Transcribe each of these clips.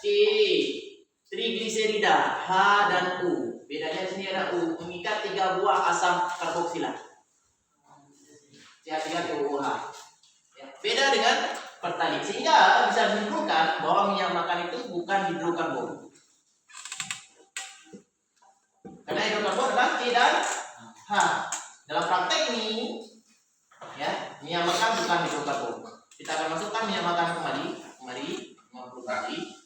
C. Trigliserida H dan U. Bedanya di sini ada U mengikat 3 buah asam karboksila. CH3COOH. Ya, beda dengan pertalin, sehingga bisa menunjukkan bahwa minyak makan itu bukan hidrokarbon. Karena hidrokarbon adalah C dan H. Dalam praktek ini, ya, minyak makan bukan hidrokarbon. Kita akan masukkan minyak makan kembali 50 kali.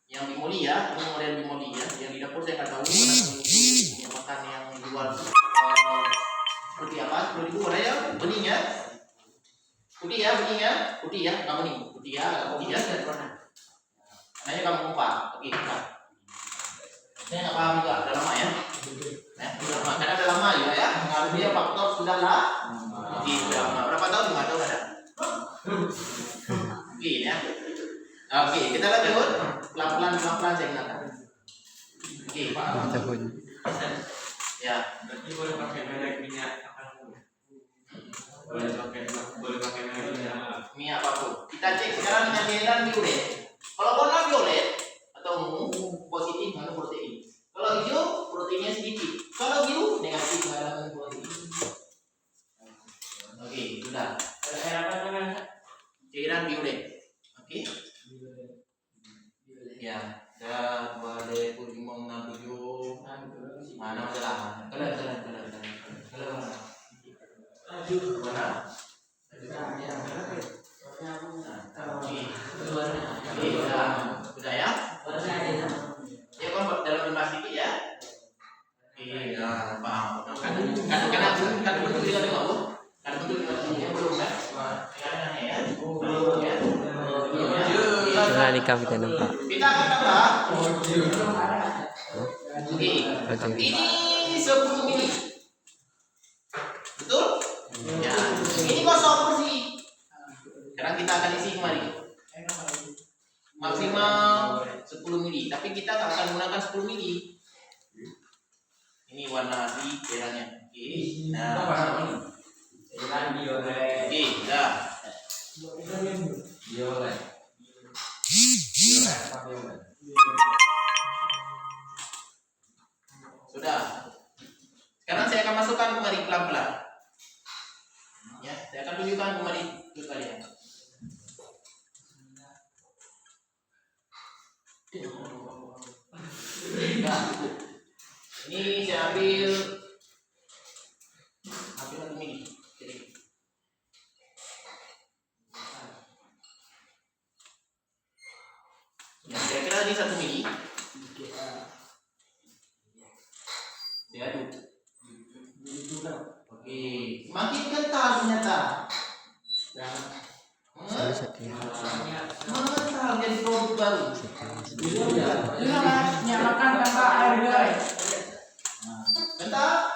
Yang bimoli ya, ini model bimoli ya. Yang di dapur saya nggak tahu minyak makan yang dijual seperti apa. 10.000 ada ya benihnya. Putih ya, nggak bening. Putih ya, dan warna. Namanya kamu kompak. Oke, kompak. Saya nggak paham juga, udah lama ya. Udah lama, karena udah lama juga ya. Kalau dia faktor sudah lah. Oke, sudah lama. Berapa tahun? 5 tahun ada. Oke ya. Oke, kita lanjut. Pelan-pelan saya kenalkan. Oke, Pak. Ya. Berarti boleh pakai merek minyak apa? Boleh pakai merek minyak apapun. Kita cek sekarang minyak merah violet. Kalau warna violet atau ungu positif mengandung protein. Kalau hijau proteinnya sedikit. Kalau biru negatif mengandung protein. Oke, sudah. Cairan violet. Oke. Ya, dah boleh pun nak tujuh. Mana masalah? Kalau mana? Sudah ya? Ya kan dalam lima sedikit ya? Iya, paham. Kan bentuk juga ada nggak bu? Kan bentuk juga belum ya? Sekarang ya? Belum ya? Nah, ini kami kan nampak. Kita akan tambah. Oke. Ini 10 mili. Betul? Ya. Ini kosong bersih. Sekarang kita akan isi kembali. Maksimal 10 mili. Tapi kita nggak akan menggunakan 10 mili. Ini warna asli cairannya. Oke. Nah. Oke. Dah. Sudah. Sekarang saya akan masukkan kembali pelan-pelan. Ya, saya akan tunjukkan kembali ke kalian. Nah, ini saya ambil 1 mili. Ya, saya kira ini 1 mili. Saya aduk. Oke, semakin kental ternyata. Mengental jadi produk baru. Minyak makan tanpa air guys. Kental?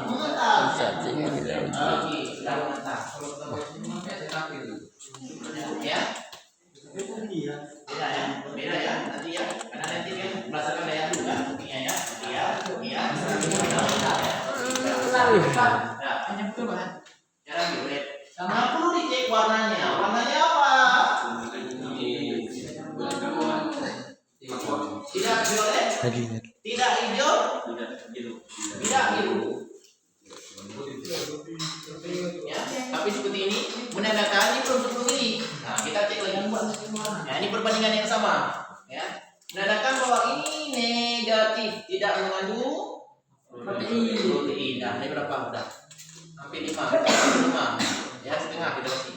Mengental. Oke, sudah mengental. Ya. Beda ya, nanti ya, karena nanti kan berdasarkan daya juga buktinya ya, nah, hanya betul kan, cara violet, sama perlu dicek warnanya apa? Tidak violet, tidak hijau, tidak biru. Ya, tapi seperti ini menandakan ini belum 10 mili. Nah, kita cek lagi. Nah, ini perbandingan yang sama, ya. Menandakan bahwa ini negatif, tidak mengandung protein. Nah, ini berapa udah? Hampir 5. Ya, setengah kita kasih.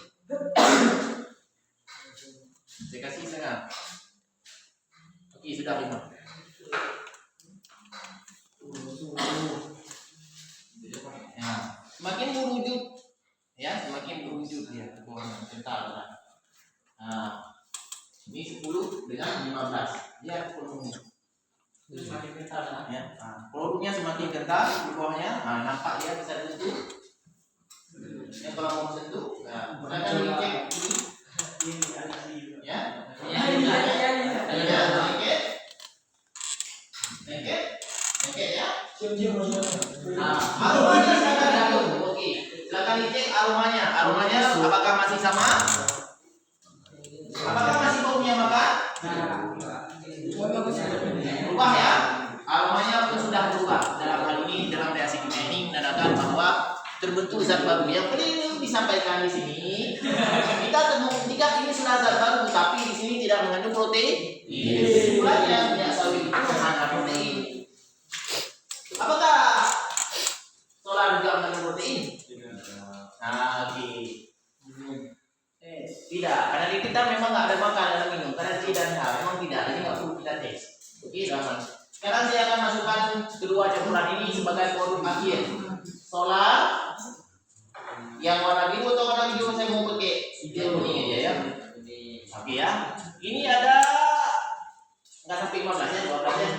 Saya kasih setengah. Oke, sudah 5. Ya, semakin berwujud, ya, semakin berwujud dia kental. Nah, ini 10 dengan 15, dia penuh. Semakin kental, ya. Nah, produknya semakin kental di bawahnya. Nah, nampak dia bisa disentuh. Yang kalau mau sentuh, nah, silakan dicek ini, ya. Oke, ya. Nah, aromanya silakan dihitung. Oke, silakan dicek aromanya. Aromanya apakah masih sama? Apakah masih bau minyak makan? Berubah ya, aromanya pun sudah berubah. Dalam hal ini dalam reaksi kimia ini menandakan bahwa terbentuk zat baru. Yang perlu disampaikan di sini, kita temui jika ini sudah zat baru, tapi di sini tidak mengandung protein. Kesimpulannya minyak sawit itu mengandung protein. Apakah solar juga mengandung protein? Nah, oke. Tidak, karena kita memang nggak ada makan dalam minum. Karena C dan H memang tidak, jadi nggak perlu kita tes. Oke, teman. Sekarang saya akan masukkan kedua campuran ini sebagai produk akhir. Solar yang warna biru atau warna hijau, saya mau pakai hijau kuning aja ya. Oke ya. Ini ada nggak sampai 15 ya, 12 ya.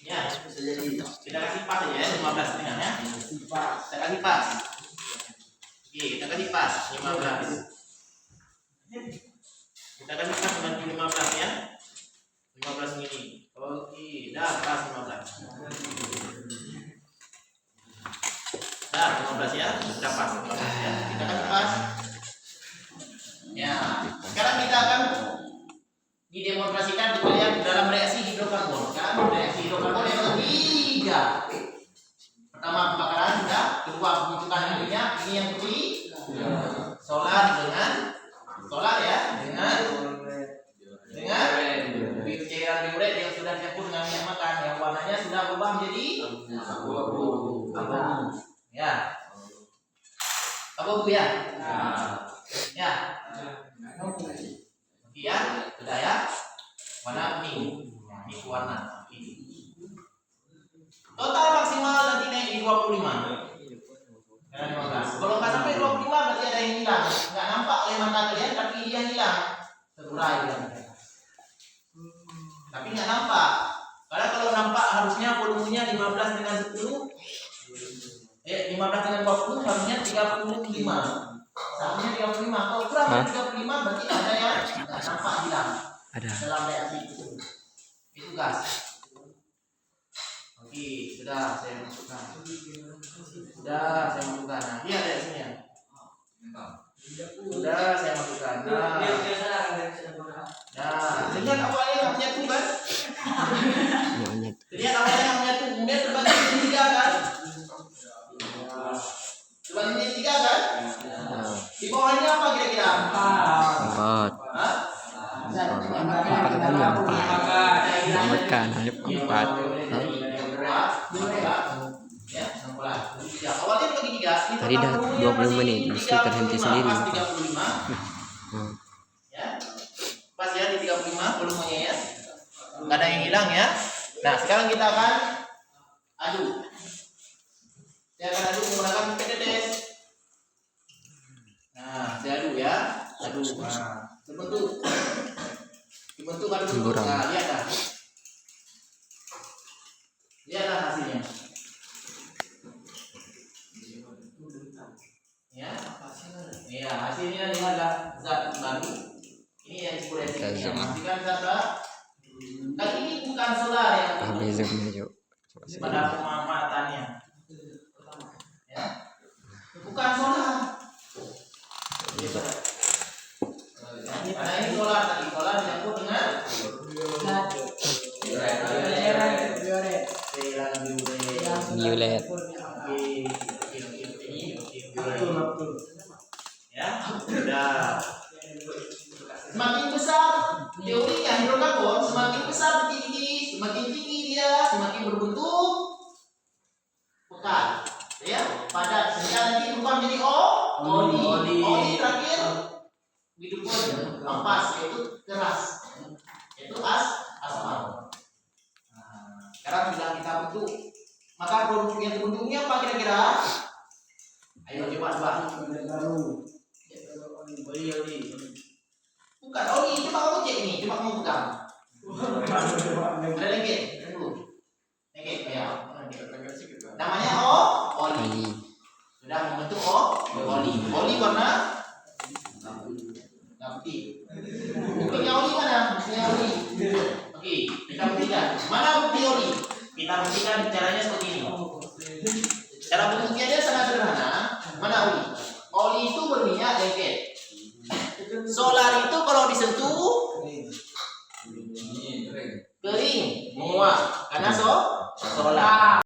Ya, kita kasih pas aja ya, 15 setengah ya. Kita kasih pas. Oke, kita kasih pas 15. Kita kasih pas dengan 15 ya. 15 ini. Oke, dah pas 15. Dah 15 ya. Sudah pas 15 ya. Kita kasih pas. Ya, sekarang kita akan didemonstrasikan kita lihat dalam reaksi hidrokarbon. Sekarang reaksi hidrokarbon yang ketiga. Pertama pembakaran sudah, kedua pembentukan minyak, ini yang putih. Solar dengan solar ya, dengan cairan diuret yang sudah campur dengan minyak makan, yang warnanya sudah berubah menjadi abu-abu. Ya. Abu-abu ya. Ya. Ya, sudah ya. Warna kuning. Ini warna ini. Total maksimal nanti naik di 25. Dan 15. Kalau nggak sampai 25 berarti ada yang hilang. Nggak nampak oleh mata kalian, tapi dia hilang. Terurai ya. Tapi nggak nampak. Karena kalau nampak harusnya volumenya 15 dengan 10. 15 dengan 20 harusnya 35. Seharusnya 35. Kalau kurang dari 35 berarti ada yang nggak nampak hilang. Ada. Dalam reaksi itu. Itu gas. Oke, sudah saya masukkan. Sudah saya masukkan. Nah, dia ada di sini ya. Sudah saya masukkan. Nah, lihat awalnya yang menyatu kan? Lihat awalnya yang menyatu, kemudian terbagi menjadi 3 kan? Terbagi menjadi 3 kan? Di bawahnya apa kira-kira? 4. Hah? Makan hanya 4. Tadi dah 20 menit, mesti terhenti sendiri. Pas ya di 35 volumenya ya. Nggak ada yang hilang ya. Nah, sekarang kita akan aduk. Saya akan aduk menggunakan PDDS. Nah, saya aduk ya. Aduk. Nah, terbentuk aduk. Nah, lihat dah. Lihatlah hasilnya. Ya, hasilnya adalah zat baru. Ini yang dikureksikan. Pastikan zat kali ini bukan solar yang pada pemanfaatannya. Ya. Bukan solar. Karena ini solar tadi, solar dicampur dengan violet. Ya, sudah. Semakin besar teorinya hidrokarbon, semakin besar tinggi, semakin tinggi dia, semakin berbentuk pekat. Ya, padat. Sehingga nanti berubah menjadi oli. Oli terakhir hidupnya ampas, yaitu keras, yaitu aspal. Nah, sekarang sudah kita bentuk, maka produk yang terbentuknya apa kira-kira? Ayo coba. Oli. Bukan oli, coba kamu cek ini, coba kamu pegang. Ada lagi? Lagi, ya. Namanya oli. Sudah membentuk oli. Oli warna putih. Buktinya oli mana? Buktinya oli. Oke, kita buktikan. Mana bukti oli? Kita buktikan caranya seperti ini. Cara pembuktiannya sangat sederhana. Mana oli? Oli itu berminyak lengket. Solar itu kalau disentuh kering, menguap. Karena solar.